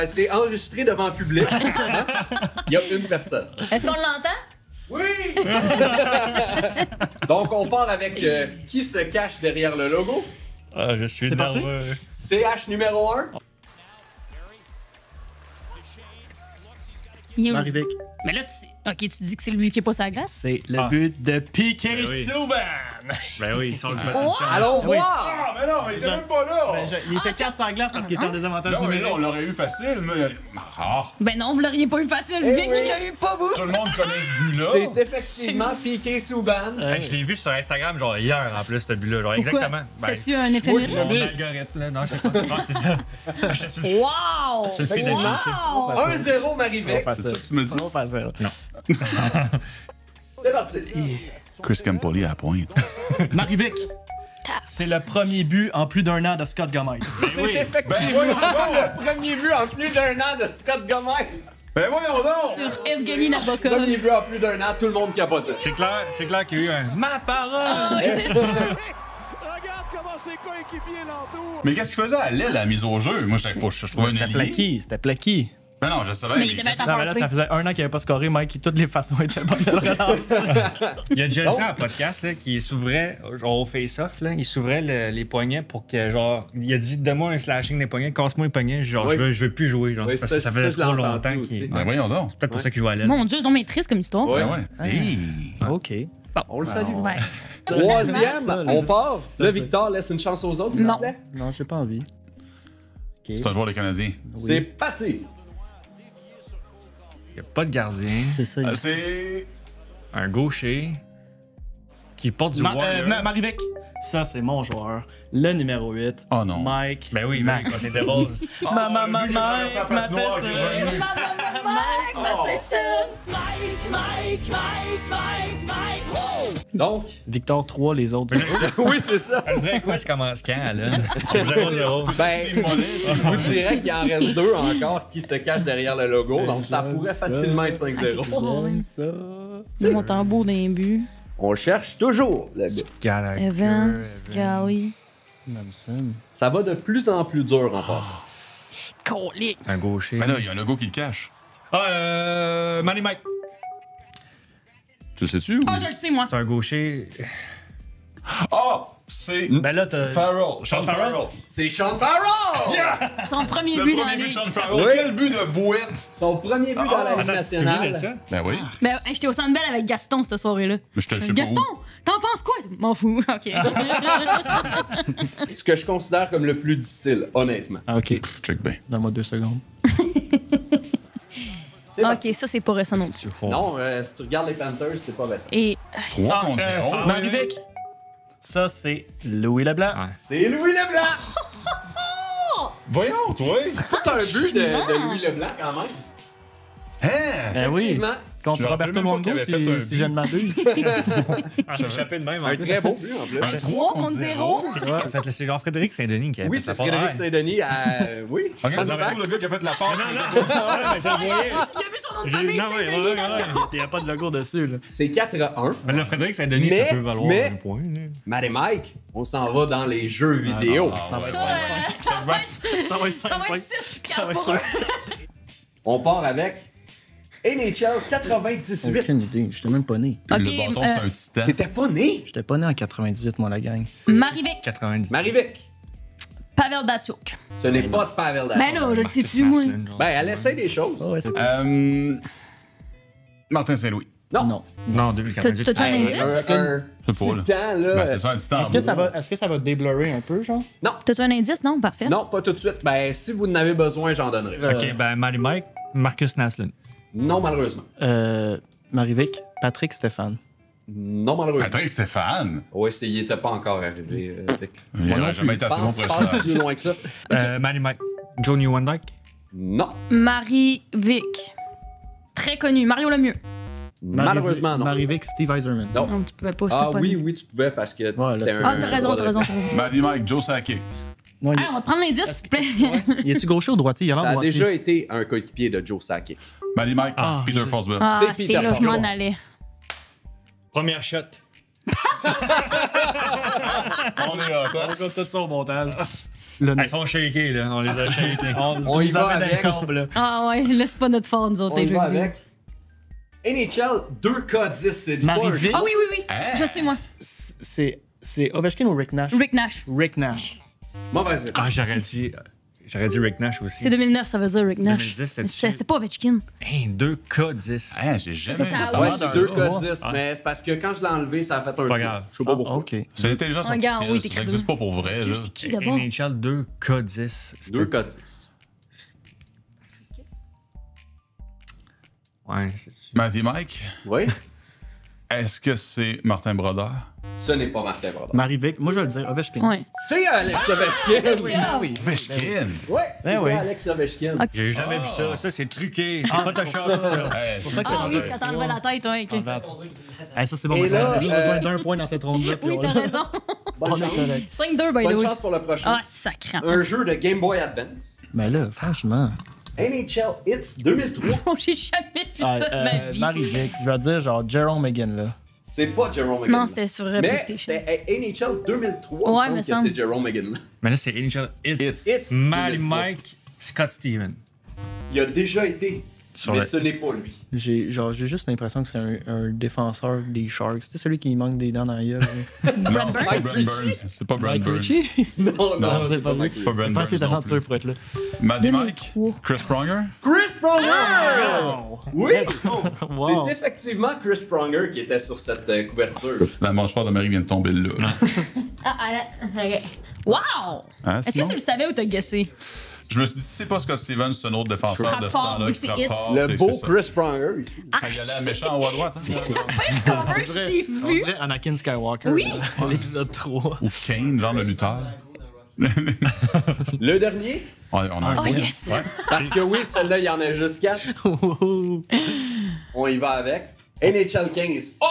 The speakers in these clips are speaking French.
C'est enregistré devant le public. Il y a une personne. Est-ce qu'on l'entend? Oui! Donc, on part avec qui se cache derrière le logo. Ah, je suis nerveux. CH numéro 1. Marie-Vic. Mais là, ok, tu dis que c'est lui qui est pas sa glace? C'est le but de Piqué Ben oui. Subban. Ben oui, ils sont du Allons Oui. voir! Ah, mais non, mais il était même pas là! Il était 4 sans glace parce qu'il était en désavantage Non, mais là, numérique. on l'aurait eu facile, mais. Ah, Ben non, vous l'auriez pas eu facile. Eh Vicky oui. l'a eu, pas vous. tout le monde connaît ce but-là. C'est effectivement Piqué Souban. Hey, je l'ai vu sur Instagram genre hier en plus, ce but-là. Genre Pourquoi? exactement. C'était-tu un éphéméride? Mon algorithme là. Non, je sais pas. Non, c'est ça. J'étais sur Wow! sur le feed de JC. Wow! 1-0 Marie-Vic. Trop facile. ça que tu me dis? Trop facile. C'est parti. Chris Campoli à la pointe. Marie-Vic. C'est le premier but en plus d'un an de Scott Gomez. C'est effectivement le premier but en plus d'un an de Scott Gomez. Ben voyons donc! Sur Evgeny Nabokov. Premier but en plus d'un an, tout le monde capote. C'est clair qu'il y a eu un ma parole. C'est ça. Regarde comment ses coéquipiers l'entourent. Mais qu'est-ce qu'il faisait à Lille à la mise au jeu? Moi, je trouvais un C'était allié. Plaqué. C'était Plaqué. Ben non, je savais. Mais il devait être en Non, mais là, ça faisait un an qu'il avait pas scoré, Mike, qui de toutes les façons était bonne de le relancer. Il y a Jelsa en podcast là, qui s'ouvrait, genre au face-off, là, il s'ouvrait les poignets pour que, genre, il a dit donne-moi un slashing des poignets, casse-moi les poignets, genre, Oui. je veux plus jouer, genre, Oui, parce que ça ça, faisait je l'ai trop entendu longtemps aussi. qu'il. Ben voyons donc. Peut-être pour ça qu'il jouait à l'aile. Mon Dieu, c'est donc triste comme histoire. Ouais. Ben ouais. Hey. OK. On le salue. Ouais. Troisième, Ça, là. on part. Là, Victor laisse une chance aux autres, s'il Non. te plaît. Non, j'ai pas envie. C'est un joueur des Canadiens. C'est parti. Il n'y a pas de gardien, C'est ça. C'est. un gaucher qui porte du warrior. Marie-Vic. Ça, c'est mon joueur. Le numéro 8. Oh non. Mike. Ben oui, Max. c'est Devils. Maman, lui qui a traversé la passe noire, qui est revenu. Donc, Victor 3, les autres. oui, c'est ça. Le vrai quiz commence quand, là? 0-0. Ben, je vous dirais qu'il en reste deux encore qui se cachent derrière le logo, donc ça pourrait facilement être 5-0. J'aime ça. C'est mon tambour d'un but. On cherche toujours le but. Gallagher. Evans, Gary. Manson. Ça va de plus en plus dur en passant. Colique. Un gaucher. Ben là, il y a un logo qui le cache. Manny Mike. Tu le sais-tu? Ou... Ah, je le sais, moi. C'est un gaucher. Ah! C'est. Ben là, t'as. Farrell. Sean Farrell. C'est Sean Farrell! Yeah! Son premier Le but dans la premier but de ligue. Sean Farrell. Oui. Quel but de bouette! Son premier but dans la Ligue Attends, tu te souviens de ça? nationale. Ben oui. Ben, hey, j'étais au Centre Bell avec Gaston cette soirée-là. Mais je sais pas Gaston, où. t'en penses quoi? M'en fous. OK. Ce que je considère comme le plus difficile, honnêtement. Ah, OK. Check bien. Donne-moi 2 secondes. C'est parti. OK, ça, c'est pas récent non plus. Non, si tu regardes les Panthers, c'est pas récent. Et 3 contre 0. Marie-Vic. Ça, c'est Louis Leblanc. Ouais. C'est Louis Leblanc! Voyons, toi! Tout un but de Louis Leblanc, quand même. Hein? Ben oui. Effectivement. Contre Je me rappelle Roberto même pas Luongo, qu'il avait fait un si but. je ne m'abuse. J'ai échappé de même. Un très beau but, en plus. 3 contre 0. C'est qui qui a fait le. C'est Jean-Frédéric Saint-Denis qui a Oui, fait c'est ça. Frédéric Saint-Denis à... Oui, Regarde, fun dans fact. le gars qui a fait la passe. Il a vu son nom de famille, Non, c'est ouais, Denis ouais, dans le ouais. dos. Il n'y a pas de logo dessus, là. C'est 4-1. Mais le Frédéric Saint-Denis, Mais- ça peut valoir mais- un point. là. Matt et Mike, on s'en va dans les jeux vidéo. Ça va Ça, être ça va être 5. Ça va être ça va 5. être 6 Ça va être 4 pour eux. 5. On part avec NHL 98. Aucune idée. J'étais même pas né. OK, Le bâton, c'est un titan. T'étais pas né? J'étais pas né en 98, moi, la gang. Marie-Vic, 90. Marie-Vic, Pavel Datsyuk. ce n'est pas de Pavel Datsyuk. Ben là, je le sais-tu, moi. Ben, elle essaie des choses. Oh, ouais, c'est Martin Saint-Louis. Non. Non. Non, 2098. T'as-tu un Hey, indice? Je sais pas, là. titan, là. Ben, c'est ça, un titan. Est-ce que ça va déblurrer un peu, genre? T'as-tu un indice? Non, parfait. Non, pas tout de suite. Ben, si vous en avez besoin, j'en donnerai. Ok, ben Manny Mike, Marcus Naslund. Non, malheureusement. Marie-Vic, Patrick Stéphane. Non, malheureusement. Patrick Stéphane. Oui, il était pas encore arrivé, Vic. Il n'aurait jamais été assez bon Pense, pour pense ça. plus loin que ça. Manny Mike, Joe Newendike. Non. Marie-Vic. Très connu. Mario Lemieux. Malheureusement, non. Marie-Vic, Steve Eiserman. Non. Non, tu pouvais pas. Ah c'était pas oui, lui. oui, tu pouvais parce que Ouais, c'était là, un... Ah, t'as raison, t'as raison. Maddie Mike, Joe Sakic. Non, Ah, on va te prendre l'indice, s'il te plaît. Y a-tu gaucher ou droitier? Il y a l'air Ça a droitier. déjà été un coéquipier de Joe Sakic. Maddie Mike, Ah, Peter je sais. Forsberg. Ah, C'est c'est Peter là, je m'en Parker. allais. Première shot. On est là, quoi. On compte tout ça au montage. Ils sont shakés, là. On les a shakés. On y va avec. Ah ouais, là, c'est pas notre fort, nous autres, On les y jeux va vidéo. avec. NHL 2K10, c'est pas un Marie-Vic. Ah oui, oui, oui. Hein? Je sais, moi. C'est Ovechkin ou Rick Nash? Rick Nash. Rick Nash. Mauvaise réponse. Ah, j'aurais dit Rick Nash aussi. C'est 2009, ça veut dire Rick Nash. 2010, c'était Mais dessus. c'est pas Ovechkin. Hein, 2K10. Hein, j'ai jamais Ça, vu ça ça. Ouais, oui, c'est c'est 2K10, mais c'est parce que quand je l'ai enlevé, ça a fait un Pas trou. grave. Je sais pas pourquoi. OK. C'est l'intelligence Regarde, oui, artificielle, t'es ça n'existe pas pour vrai. Là. C'est qui d'abord? NHL 2K10. c'était- 2K10. Ouais, c'est sûr. Matty Mike, Oui, est-ce que c'est Martin Brodeur? ce n'est pas Martin Brodeur. Marie-Vic, moi je vais le dire, Ovechkin. Ouais. C'est Alex Ovechkin! Ah oui. Ovechkin! Ouais, c'était oui. Alex Ovechkin. Ok. J'ai jamais vu ça. Ça, c'est truqué. C'est Photoshop, pour ça. Hey, pour ça que Ah c'est oui, rendu quand t'enlevais la tête, ouais, ok. Hey, ça, c'est bon. Et maintenant. là, On a juste besoin d'un point dans cette ronde-là. puis Oui, on- t'as raison. Bonne On est chance. correct. 5-2, by the Bonne way. chance pour le prochain. Ah, sacrant. Un jeu de Game Boy Advance. Mais là, franchement. NHL Hits 2003. Oh, j'ai jamais vu ça de ma vie. Marie-Vic, je vais dire genre Jerome McGinn, là. C'est pas Jerome McGinn. Non, c'était sur Mais PlayStation. c'était NHL 2003. Ouais, il me me semble que semble. c'est Jerome McGinn. Mais là, c'est NHL Hits. Hits. Matty 2003. Mike, Scott Steven. Il a déjà été, Sur mais le- ce n'est pas lui. J'ai juste l'impression que c'est un défenseur des Sharks. C'est celui qui manque des dents dans la gueule. Non, c'est pas Mike Brent Ritchie. Burns. C'est pas Brent Mike Burns. Ritchie? Non, Non, c'est pas lui. Mike C'est pas Ritchie. Brent Pas assez Burns non talentueux plus. pour être là. Matty Mike, 2003. Chris Pronger. Chris Pronger! Wow! Oui! Wow. C'est effectivement Chris Pronger qui était sur cette couverture. La mâchoire de Marie vient de tomber là. Ah, ok. Wow! Hein, Est-ce sinon? que tu le savais ou t'as guessé? Je me suis dit, si c'est pas Scott Stevens, c'est un autre défenseur Frappe de ce fort, temps-là vu qui que frappe c'est hits. fort. Le c'est beau ça. Chris Pronger ici. Quand il allait à méchant en haut à droite. Hein? Cover, j'ai On vu. dirait Anakin Skywalker. Oui. là, L'épisode 3. Ou Kane, genre le lutteur. Le dernier? On a un Oh point. yes! Ouais. Parce que oui, celle-là, il y en a juste 4. On y va avec. NHL 15. Oh!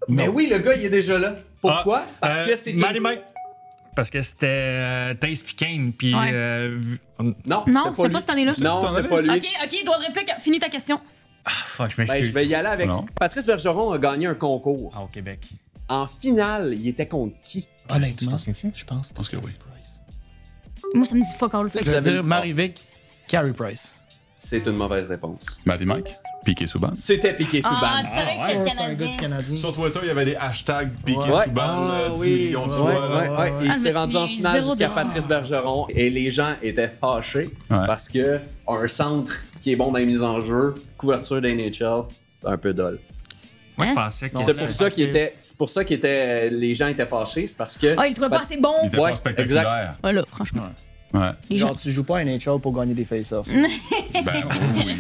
Mais oui, le gars, il est déjà là. Pourquoi? Parce que c'est... Matty Mike. Parce que c'était Taze pis Kane. Puis. Ouais. Non, Non, c'était c'est lui. pas cette année-là. Non, c'était pas lui. Ok, droit de réplique. Finis ta question. Fuck, je Ben, m'excuse. je vais y aller avec... Non. Patrice Bergeron a gagné un concours. Ah, au Québec. En finale, il était contre qui? Honnêtement, souviens-tu? je pense. Je pense que oui. Moi, ça me dit fuck all. Tu sais que Je vais ça veut- dire Marie-Vic, Carey Price. C'est une mauvaise réponse. Matty Mike, Piqué Souban. C'était Piqué Ah, Subban. tu savais que C'est c'était un gars Canadien. du Canadien. Sur Twitter, il y avait des hashtags Piqué Ouais. Souban, Ah, 10 oui. millions de Ouais, fois. là. ouais. Ah, Il je s'est me rendu en souviens, finale zéro jusqu'à de- Patrice Bergeron et les gens étaient fâchés Ouais. parce que un centre qui est bon dans les mises en jeu, couverture d'NHL, c'est un peu dol. Moi, je Hein? pensais que. Non, C'est pour ça qu'il était, les gens étaient fâchés, c'est parce que Ah, il trouvait pas assez bon. Il était Ouais, pas spectaculaire. Voilà, franchement. Ouais. Les gens. Genre, tu joues pas à NHL pour gagner des face-offs. Ben oui.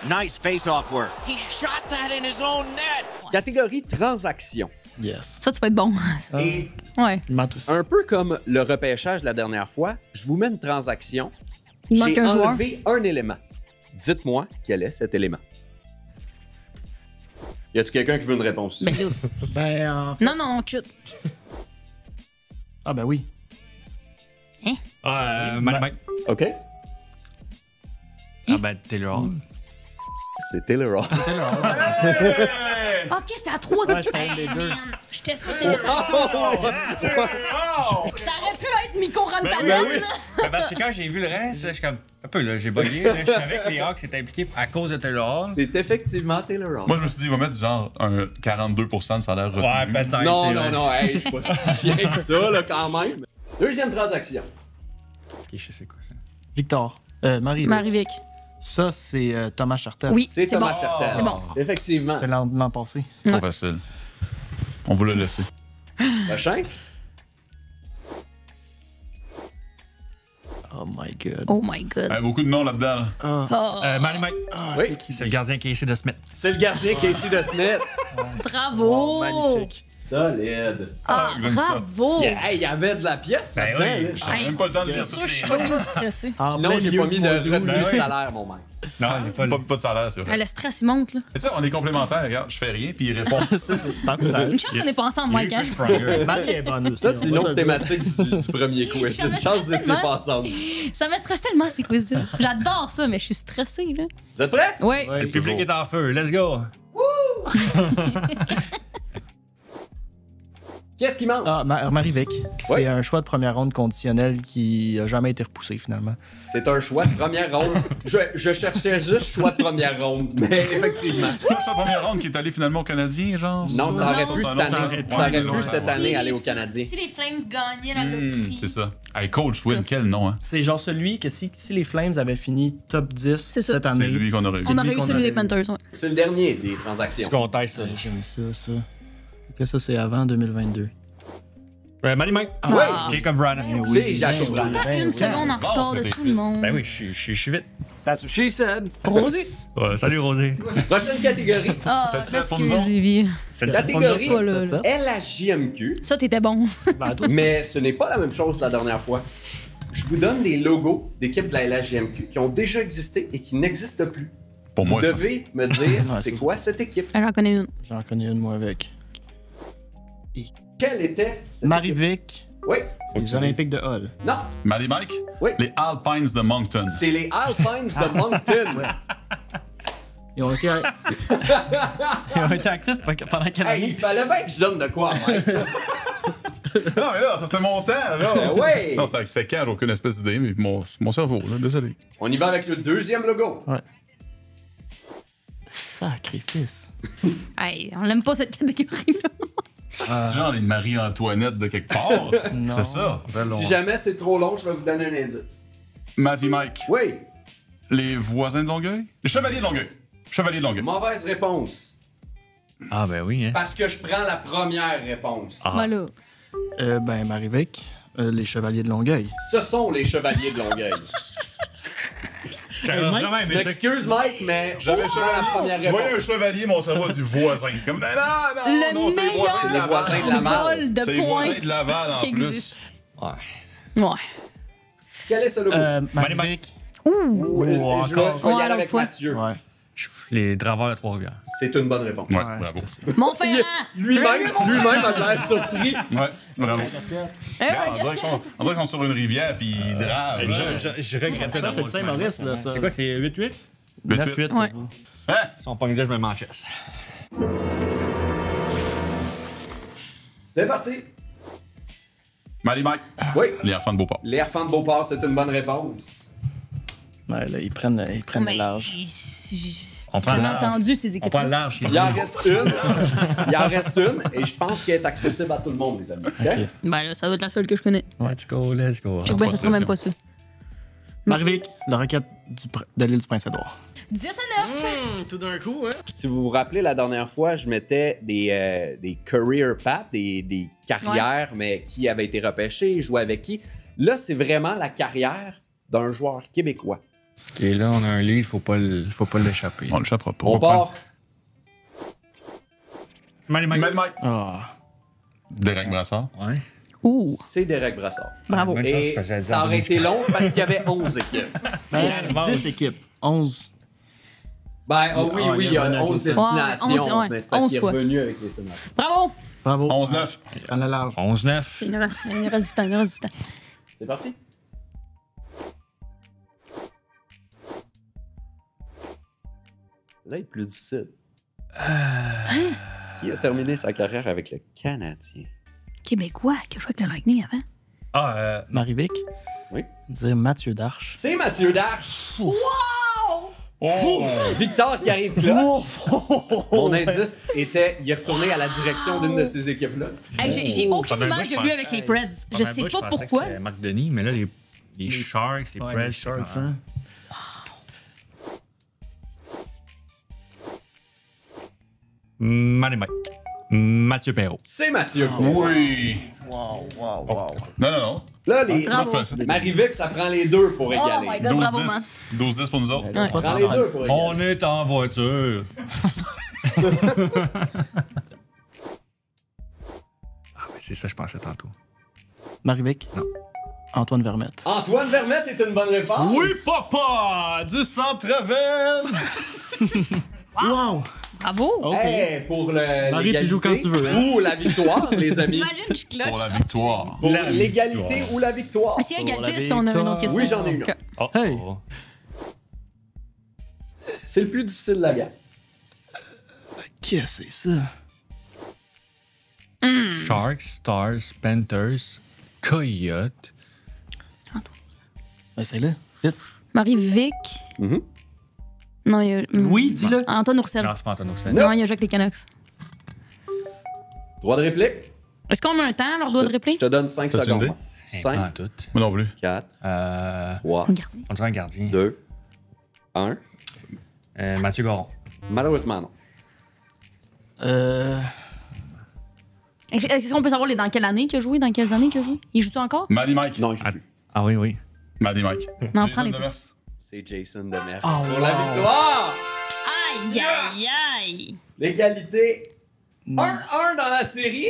Nice face-off work. He shot that in his own net. catégorie transaction. Yes. Ça, tu vas être bon. Et Ouais. Matt aussi. un peu comme le repêchage la dernière fois, je vous mets une transaction. Il manque J'ai un joueur. enlevé un élément. Dites-moi quel est cet élément. Y a-tu quelqu'un qui veut une réponse? Ben là. Ben, en fait... Non, non, chut. Ah, ben oui. Ah, Matty Mike. OK. Ah, ben, Taylor Hall. C'est Taylor Hall. Ok, c'était à 3 Ouais, équipes. c'était un des deux. Man, j'étais sûr que c'était ça. Ça aurait pu être Mikko Rantanen. Ben, parce que quand j'ai vu le reste, là, je suis comme. Un peu, là, j'ai bugué. Là, je savais que les Hawks étaient impliqués à cause de Taylor Hall. C'est effectivement Taylor Hall. Moi, je me suis dit, il va mettre genre un 42% de salaire retenu. Ouais, peut-être. Non, c'est non, vrai. non, hey, je suis pas si chien que ça, là, quand même. Deuxième transaction. Ok, je sais quoi ça. Victor. Marie-Vic. Marie-Vic. Ça, c'est Thomas Chartel. Oui, C'est c'est Thomas bon. Chartel. C'est bon. Effectivement. C'est l'an passé. Trop facile. On vous l'a laissé. Prochain. Oh my god. Oh my god. Beaucoup de noms là-dedans. Là. Ah, Matty Mike. Oui. c'est qui? C'est le gardien qui est ici de Smith. C'est le gardien Casey DeSmith. Bravo. Magnifique. Solide. Ah, j'aime ça. bravo. Hey, il y avait de la pièce Ben là-dedans. oui. là. J'ai même pas le temps de C'est dire sûr, toutes je les suis fucking stressée. En Non, plein j'ai milieu pas mis du de mois d'août, retenue là. de salaire, mon mec. Non, il n'est pas le. Pas de salaire, c'est vrai. Le stress, il monte, là. Mais tu sais, on est complémentaires, regarde, je fais rien, puis il répond. Une chance qu'on n'est pas ensemble, Mike. Hein? Marie est bonne aussi. Ça, c'est une on va autre se le dire. thématique du premier quiz. C'est une chance de dire pas ensemble. Ça me stresse tellement, ces quiz-là. J'adore ça, mais je suis stressée, là. Vous êtes prêts? Oui. Ouais, Le public est en feu. Let's go. Qu'est-ce qui manque? Ah, Marie-Vic. Oui. C'est un choix de première ronde conditionnel qui a jamais été repoussé, finalement. C'est un choix de première ronde. Je cherchais juste choix de première ronde, mais effectivement. C'est pas la première ronde qui est allé finalement au Canadien, genre? Non, ça aurait Non, pu ça cette aurait année. pu. Ça aurait Ouais, pu cette ouais. année aller au Canadien. Si les Flames gagnaient la loterie. C'est ça. Hey, Coach Win, quel nom, hein? C'est genre celui que si les Flames avaient fini top 10 ça. cette C'est année. lui qu'on aurait eu. On aurait lui eu qu'on celui des aurait eu. Panthers, ouais. C'est le dernier des transactions. Est-ce qu'on taille ça? J'aime ça. Après ça, c'est avant 2022. Manny Mike. Ah. Jacob Vrana. C'est Jacob Vrana. T'as une seconde en retard de tout le monde. Ben oui, je suis vite. That's what she said. Rosé. Ouais, salut Rosé. Prochaine catégorie. Ah, C'est ça, pour nous excusez, Evie. C'est Catégorie Pas là, là. LHJMQ. Ça, t'étais bon. Mais ce n'est pas la même chose que la dernière fois. Je vous donne des logos d'équipes de la LHJMQ qui ont déjà existé et qui n'existent plus. Pour Vous moi, ça. devez me dire Ouais, c'est c'est quoi cette équipe. J'en connais une. J'en connais une, moi, avec. Quelle était cette équipe? Marie-Vic, Oui. les Olympiques de Hull. Non. Maddie Mike? Oui. Les Alpines de Moncton. C'est les Alpines de Moncton. Ils ont été, ils ont été actifs pendant quelle Hey, il année? fallait bien que je donne de quoi, Mike. Non, mais là, ça c'était mon temps, là. Ben ouais. Non, c'était quand, j'ai aucune espèce d'idée, mais mon cerveau, là, désolé. On y va avec le deuxième logo. Sacrifice. Hey, on l'aime pas cette catégorie-là. C'est genre les Marie-Antoinette de quelque part. Non. C'est ça. Si jamais c'est trop long, je vais vous donner un indice. Maddie Mike. Oui. Les voisins de Longueuil? Les Chevaliers de Longueuil. Chevaliers de Longueuil. Mauvaise réponse. Ah, ben oui, hein. Parce que je prends la première réponse. Voilà. Ben, Marie-Vic, les Chevaliers de Longueuil. Ce sont les Chevaliers de Longueuil. J'aurais vraiment aimé ça. M'excuse, Mike, mais J'avais je prends la première Je voyais un réponse. chevalier, mon cerveau a dit voisin. Comme, non, Le non, c'est les voisins de meilleur Laval. voisin de Laval. vol de C'est les points voisins de Laval, en qui plus. existe. Ouais. Ouais. Quel est ce logo? Marie-Vic. Ouh, je vais y Ouais, aller avec fois. Mathieu. Ouais. Les Draveurs de Trois-Rivières. C'est une bonne réponse. Ouais, Ouais, bravo. c'était ça. Montferrand! Lui-même a l'air surpris. Ouais, bravo. Eh Regarde, ouais, on dirait qu'ils sont sur une rivière, puis ils dravent. Je regrettais Ça, c'est de Saint-Maurice, là, ça. C'est quoi, c'est 8-8? 9-8 pour Ouais. vous. Hein? Si on pogne je me mets en chess. C'est parti. Maddie Mike. Oui. Les enfants de Beauport. Les Enfants de Beauport, c'est une bonne réponse. Ouais, là, ils prennent Mais large. On prend J'ai large. entendu ces On équipes. prend le large. Il en reste une. Il en reste une. Et je pense qu'elle est accessible à tout le monde, les amis. OK? Ok. Ben là, ça doit être la seule que je connais. Let's go, let's go. Check bien, ça sera même pas ça. Marie-Vic, la requête de l'île du Prince-Édouard. 10 à 9! Tout d'un coup, hein? Si vous vous rappelez, la dernière fois, je mettais des career paths, des carrières, mais qui avaient été repêchés, jouaient avec qui. Là, c'est vraiment la carrière d'un joueur québécois. Ok, là, on a un lead, faut pas l'échapper. On le chappera pas. On part. Manny Mike. Maddie Mike. Ah. Derek Brassard. Ouais. Ouh! C'est Derek Brassard. Bravo. Bonne chance, Et parce que j'allais ça dire aurait bonne été long parce qu'il y avait 11 équipes. Ben, 10 équipes. 11. Ben, oui, Ah, oui, il y a 11 destinations, Ouais, 11, ouais. mais c'est parce 11 qu'il est fois. revenu avec les sénateurs. Bravo! Bravo. 11-9. On a large. 11-9. Il est résistant, il est résistant. C'est parti. Là, il est plus difficile. Qui a terminé sa carrière avec le Canadien? Québécois qui a joué avec le Lightning avant. Ah, Marie-Vic. Oui. Dire Mathieu Darche. C'est Mathieu Darche! Oh! Victor qui arrive clutch. Mon indice était, il est retourné à la direction d'une de ces équipes-là. Hey, j'ai aucune Pendant un image bout, de je lui pensais- avec les Preds. Je sais pas pourquoi. C'était Marc Denis, mais là, les Sharks, les Ouais, Preds. les Sharks, hein. Manny Mike. Mathieu Perrault. C'est Mathieu. Oui! Wow. Non. Là, les Bravo. Parfait, ça. Marie-Vic, ça prend les deux pour Oh égaler. my god, bravo, man. 12-10 pour nous autres. Ouais. Ça prend les deux pour égaler. On est en voiture. Ah, mais c'est ça, je pensais tantôt. Marie-Vic. Non. Antoine Vermette. Antoine Vermette est une bonne réponse. papa! Du centre-vel! Wow! Bravo! OK. Hey, pour le Marie, tu l'égalité joues quand tu veux, hein. ou la victoire, les amis. Imagine, je clutch. Pour la victoire. Pour La l'égalité victoire. ou la victoire. S'il y a Pour égalité, la est-ce qu'on a une autre question? Oui, j'en ai une. Ok. Oh, Hey. oh. C'est le plus difficile de la gamme. Qu'est-ce que c'est ça? Sharks, Stars, Panthers, Coyotes. Ben, c'est là. Vite. Marie-Vic. Mhm. Non, il y a. Oui, dis-le. Antoine Roussel. Non, c'est pas Antoine Roussel. Non, il y a Jacques les Canucks. Droit de réplique? Est-ce qu'on met un temps, leur droit de Je réplique? te donne 5 T'as-tu une secondes. idée? Pas en 5, tout. Moi non plus. 4, 3, Regardez. On dirait un gardien. 2, 1. Mathieu Garon. Malheureusement, non. Est-ce qu'on peut savoir dans quelle année qu'il a joué? Dans quelles années qu'il a joué? Il joue-tu encore? Maddie Mike. Non, je joue plus. Ah oui, oui. Maddie Mike. Non, Jason prends les. Demers. C'est Jason Demers Oh, pour la victoire! Aïe, aïe, aïe! L'égalité 1-1 dans la série.